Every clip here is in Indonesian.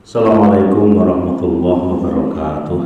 Assalamualaikum warahmatullahi wabarakatuh.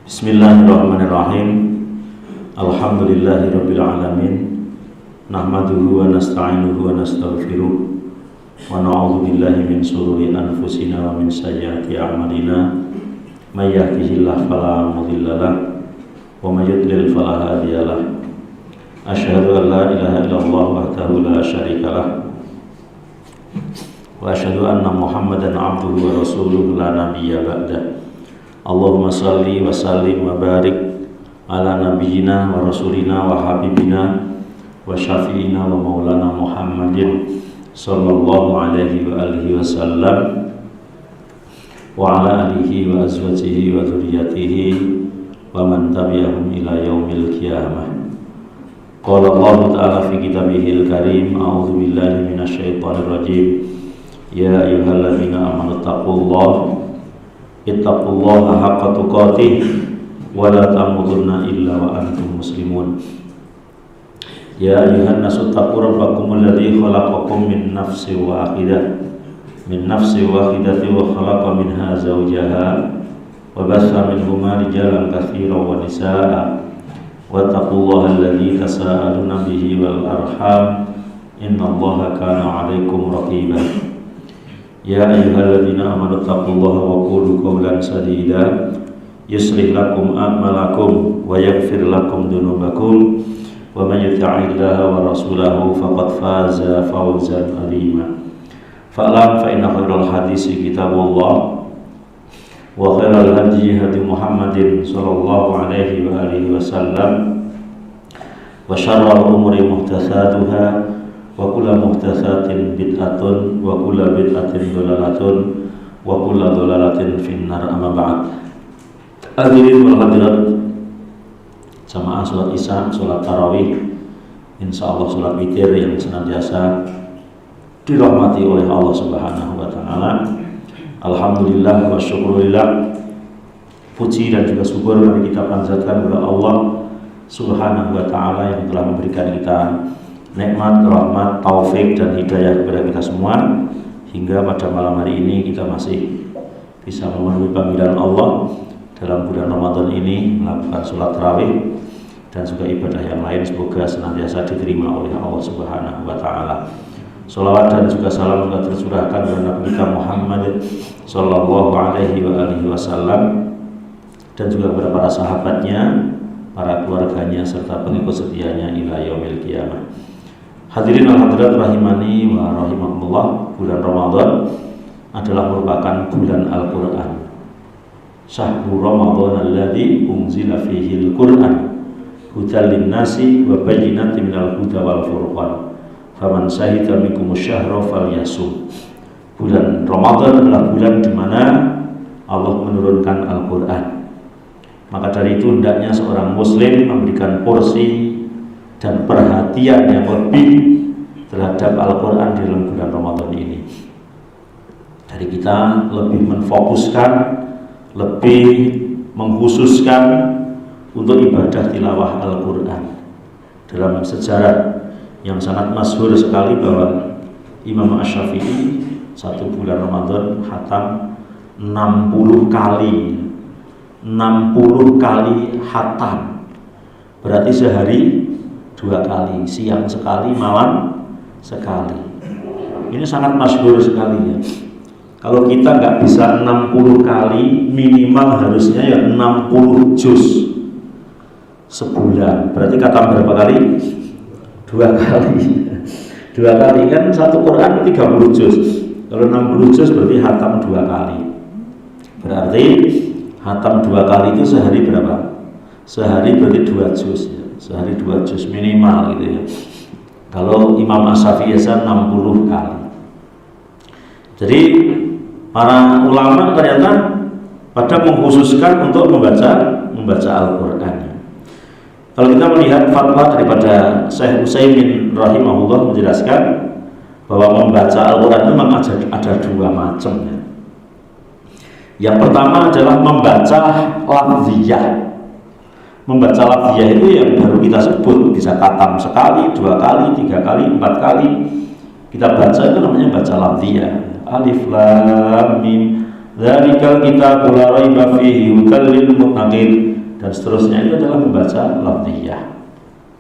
Bismillahirrahmanirrahim. Alhamdulillahirabbil alamin. Nahmaduhu wa nasta'inuhu wa nastaghfiruh. Wa na'udzu billahi min shururi anfusina wa min sayyiati a'malina. May yahdihillahu fala mudilla lahu wa may yudlil fala hadiya lahu. Asyhadu an la ilaha illallah wahdahu la syarika lahu. Wa asyhadu anna Muhammadan abduhu wa rasuluhu la nabiyya ba'da. Allahumma salli wa sallim wa barik ala nabiyyina wa rasulina wa habibina wa syafi'ina wa maulana Muhammadin sallallahu alaihi wa alihi wasallam wa ala alihi wa azwajihi wa dzurriyyatihi wa man tabi'ahum ila yaumil qiyamah. Qala Allah ta'ala fi kitabihil karim, a'udzu billahi minasyaitonir rajim. Ya ayyuhalladzina amanu ittaqullaha haqqa tuqatih wa la tamutunna illa wa antum muslimun. Ya ayyuhan nasu taqu rabbakumul ladzi khalaqakum min nafsin wahidatin wa khalaqa minha zawjaha wa bassa minhuma rijalan katsiran wa nisaa'a wattaqullaha alladzi tasaaluna bihi wal arham innallaha kana 'alaikum raqiba. Ya ayyuhalladzina amanu taqullaha wa qulu qawlan sadida yuslih lakum a'malakum wa yaghfir lakum dhunubakum wa may yuti'illaha wa rasulahu faqad faza fawzan 'azima. Fa'lam fa inna khairal hadisi kitabullah wa khairal hadyi hadi Muhammadin sallallahu alaihi wa alihi wasallam wa syarrul umuri muhdatsatuha wa kullu muhdatsatin bid'atun wa kullu bid'atin dhalalatun wa kullu dhalalatin finnar, amma ba'd. Hadirin wal hadirat, jamaah salat Isya, salat tarawih, insyaallah salat witir yang senantiasa dirahmati oleh Allah Subhanahu wa taala. Alhamdulillah wa syukurillah. Puji dan juga syukur mari kita panjatkan kepada Allah Subhanahu wa taala yang telah memberikan kita nikmat, rahmat, taufik dan hidayah kepada kita semua, hingga pada malam hari ini kita masih bisa memenuhi panggilan Allah dalam bulan Ramadan ini melakukan sholat tarawih dan juga ibadah yang lain. Semoga senantiasa diterima oleh Allah Subhanahu wa taala. Sholawat dan juga salam juga tercurahkan kepada Nabi kita Muhammad sallallahu alaihi wa alihi wasallam dan juga kepada para sahabatnya, para keluarganya serta pengikut setianya ila yaumil qiyamah. Hadirin wal hadirat rahimani wa rahimakumullah, bulan Ramadan adalah merupakan bulan Al-Qur'an. Syahrul Ramadan alladzi unzila fihi al-Qur'an hudan lin-nasi wa bayyinatin minal huda wal furqan. Faman syahida minkumus syahra falyasum. Bulan Ramadan adalah bulan di mana Allah menurunkan Al-Qur'an. Maka dari itu hendaknya seorang muslim memberikan porsi dan perhatian yang lebih terhadap Al-Quran di dalam bulan Ramadan ini. Dari kita lebih menfokuskan, lebih mengkhususkan untuk ibadah tilawah Al-Quran. Dalam sejarah yang sangat masyhur sekali bahwa Imam Asy-Syafi'i satu bulan Ramadan khatam 60 kali. 60 kali khatam. Berarti sehari 2 kali, siang sekali, malam sekali. Ini sangat masyhur sekali ya. Kalau kita nggak bisa 60 kali, minimal harusnya ya 60 juz sebulan. Berarti khatam berapa kali? 2 kali. 2 kali kan satu Quran 30 juz. Kalau 60 juz berarti khatam 2 kali. Berarti khatam 2 kali itu sehari berapa? Sehari berarti 2 juz ya. Sehari 2 juz minimal gitu ya. Kalau Imam Asy-Syafi'i 60 kali. Jadi para ulama ternyata pada mengkhususkan untuk membaca Al-Qur'an. Kalau kita melihat fatwa daripada Syekh Utsaimin rahimahullah menjelaskan bahwa membaca Al-Qur'an itu memang ada 2 macam ya. Yang pertama adalah membaca lafziyah. Membaca lafziyah itu yang baru kita sebut, bisa khatam sekali, 2 kali, 3 kali, 4 kali kita baca, itu namanya baca lafziyah. Alif Lam Mim. Dzalikal kitabul la raiba fihi hudal lil muttaqin, dan seterusnya. Itu adalah membaca lafziyah.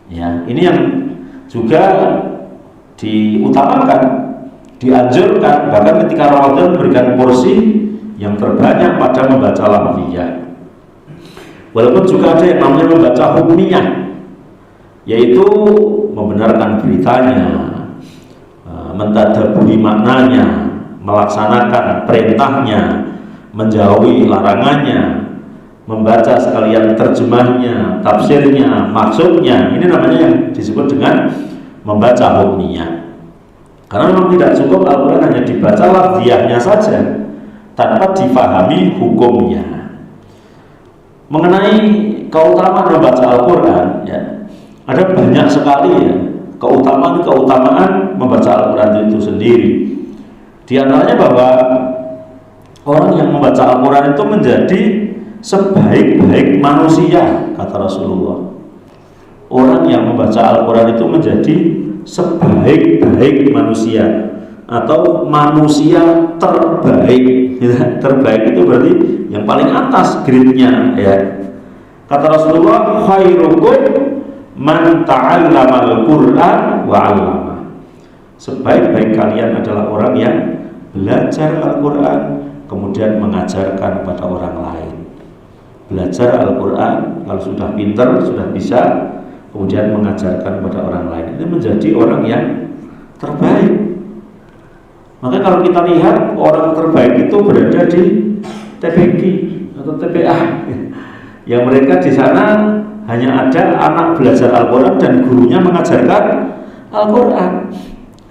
Ya, ini yang juga diutamakan, dianjurkan, bahkan ketika Ramadan memberikan porsi yang terbanyak pada membaca lafziyah. Walaupun juga ada yang namanya membaca hukmiyah, yaitu membenarkan beritanya, mentadabburi maknanya, melaksanakan perintahnya, menjauhi larangannya, membaca sekalian terjemahnya, tafsirnya, maksudnya. Ini namanya yang disebut dengan membaca hukmiyah. Karena memang tidak cukup Al-Quran hanya dibaca lafziyahnya saja tanpa difahami hukumnya. Mengenai keutamaan membaca Al-Quran, ya, ada banyak sekali ya keutamaan membaca Al-Quran itu sendiri. Di antaranya bahwa orang yang membaca Al-Quran itu menjadi sebaik-baik manusia, kata Rasulullah. Orang yang membaca Al-Quran itu menjadi sebaik-baik manusia atau manusia terbaik. Terbaik itu berarti yang paling atas grade-nya, ya. Kata Rasulullah, khairukum man ta'allamal Qur'an wa 'allama. Sebaik-baik kalian adalah orang yang belajar Al-Quran kemudian mengajarkan kepada orang lain. Belajar Al-Quran, kalau sudah pintar, sudah bisa, kemudian mengajarkan kepada orang lain. Ini menjadi orang yang terbaik. Maka kalau kita lihat orang terbaik itu berada di TPQ atau TPA, yang mereka di sana hanya ada anak belajar Al-Quran dan gurunya mengajarkan Al-Quran.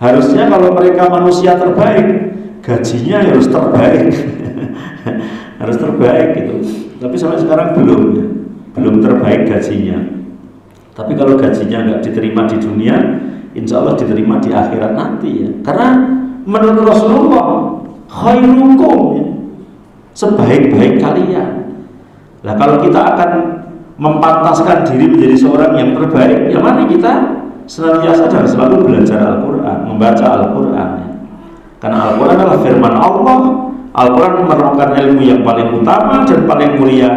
Harusnya kalau mereka manusia terbaik, gajinya harus terbaik, harus terbaik gitu. Tapi sampai sekarang belum terbaik gajinya. Tapi kalau gajinya nggak diterima di dunia, insya Allah diterima di akhirat nanti, ya. Karena menurut Rasulullah, khairukum, ya, sebaik-baik kalian. Nah, kalau kita akan mempantaskan diri menjadi seorang yang terbaik, ya mari kita senantiasa dan selalu belajar Al-Quran, membaca Al-Quran, ya. Karena Al-Quran adalah firman Allah. Al-Quran merupakan ilmu yang paling utama dan paling mulia.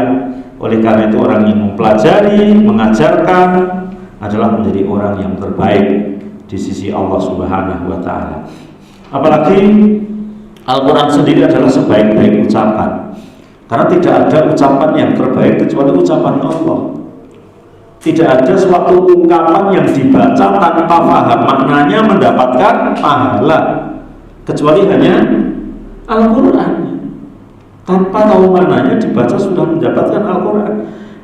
Oleh karena itu orang yang mempelajari, mengajarkan adalah menjadi orang yang terbaik di sisi Allah Subhanahu wa Ta'ala. Apalagi Al-Quran sendiri adalah sebaik-baik ucapan. Karena tidak ada ucapan yang terbaik kecuali ucapan Allah. Tidak ada suatu ungkapan yang dibaca tanpa paham maknanya mendapatkan pahala, kecuali hanya Al-Quran. Tanpa tahu maknanya dibaca sudah mendapatkan Al-Quran.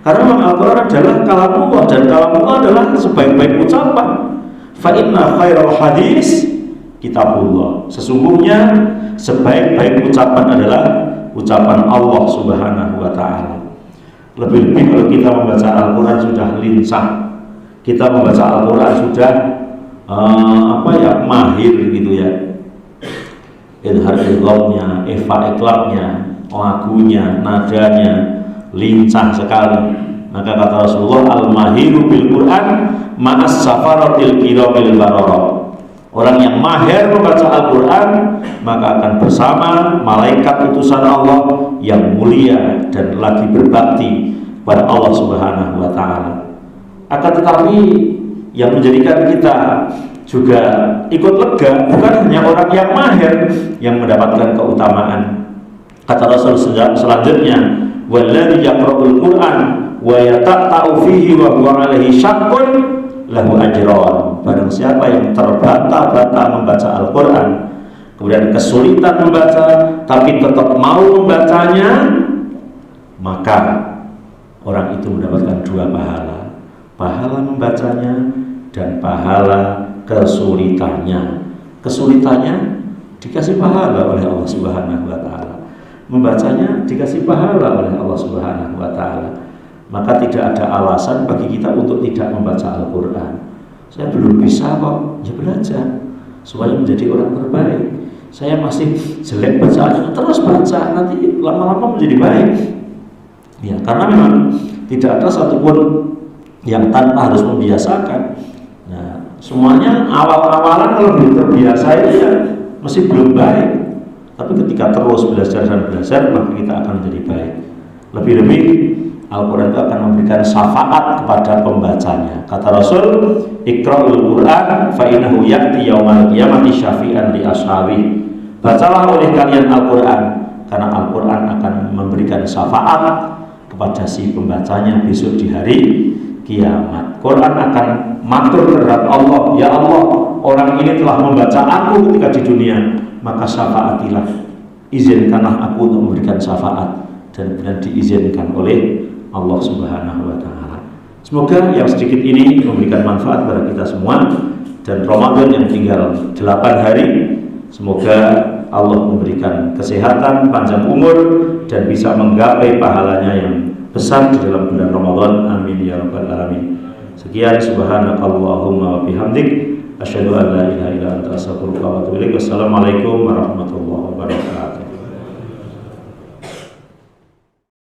Karena memang Al-Quran adalah kalamullah, dan kalamullah adalah sebaik-baik ucapan. Fa inna khairal hadis kitabullah. Sesungguhnya sebaik-baik ucapan adalah ucapan Allah Subhanahu wa Ta'ala. Lebih-lebih kalau kita membaca Al-Quran sudah lincah, kita membaca Al-Quran sudah mahir gitu, ya. Idhar idghamnya, iklabnya, lagunya, nadanya lincah sekali. Maka kata Rasulullah, al-mahiru bil Quran ma'as safaratil kiramil bararah. Orang yang mahir membaca Al-Quran maka akan bersama malaikat utusan Allah yang mulia dan lagi berbakti pada Allah Subhanahu wa Ta'ala. Akan tetapi yang menjadikan kita juga ikut lega bukan hanya orang yang mahir yang mendapatkan keutamaan. Kata Rasul selanjutnya, walladzi yaqra'ul Qur'an wa yata'u fihi wa huwa 'alaihi syaqqun lahu ajran. Barang siapa yang terbata-bata membaca Al-Quran, kemudian kesulitan membaca tapi tetap mau membacanya, maka orang itu mendapatkan dua pahala. Pahala membacanya dan pahala kesulitannya. Kesulitannya dikasih pahala oleh Allah Subhanahu wa Ta'ala, membacanya dikasih pahala oleh Allah Subhanahu wa Ta'ala. Maka tidak ada alasan bagi kita untuk tidak membaca Al-Quran. Saya belum bisa kok, ya belajar supaya menjadi orang terbaik. Saya masih jelek bacaannya, terus baca, nanti lama-lama menjadi baik. Ya, karena memang tidak ada satupun yang tanpa harus membiasakan. Nah, semuanya awal-awalan kalau belum terbiasa itu ya masih belum baik. Tapi ketika terus belajar dan belajar, maka kita akan menjadi baik. Lebih-lebih Al-Quran itu akan memberikan syafaat kepada pembacanya. Kata Rasul, Iqra'ul Quran fa innahu ya'ti yaumal qiyamati syafi'an li ashabi. Bacalah oleh kalian Al-Quran, karena Al-Quran akan memberikan syafaat kepada si pembacanya besok di hari kiamat. Quran akan matur terhadap Allah, ya Allah, orang ini telah membaca aku ketika di dunia, maka syafaatilah, izinkanlah aku untuk memberikan syafaat, dan diizinkan oleh Allah Subhanahu wa Ta'ala. Semoga yang sedikit ini memberikan manfaat kepada kita semua, dan Ramadan yang tinggal 8 hari, semoga Allah memberikan kesehatan, panjang umur, dan bisa menggapai pahalanya yang besar di dalam bulan Ramadan. Amin ya rabbal alamin. Sekian, subhanakallahumma wa bihamdik, asyhadu an la ilaha illa anta astaghfiruka wa atubu ilaik. Wassalamualaikum warahmatullahi wabarakatuh.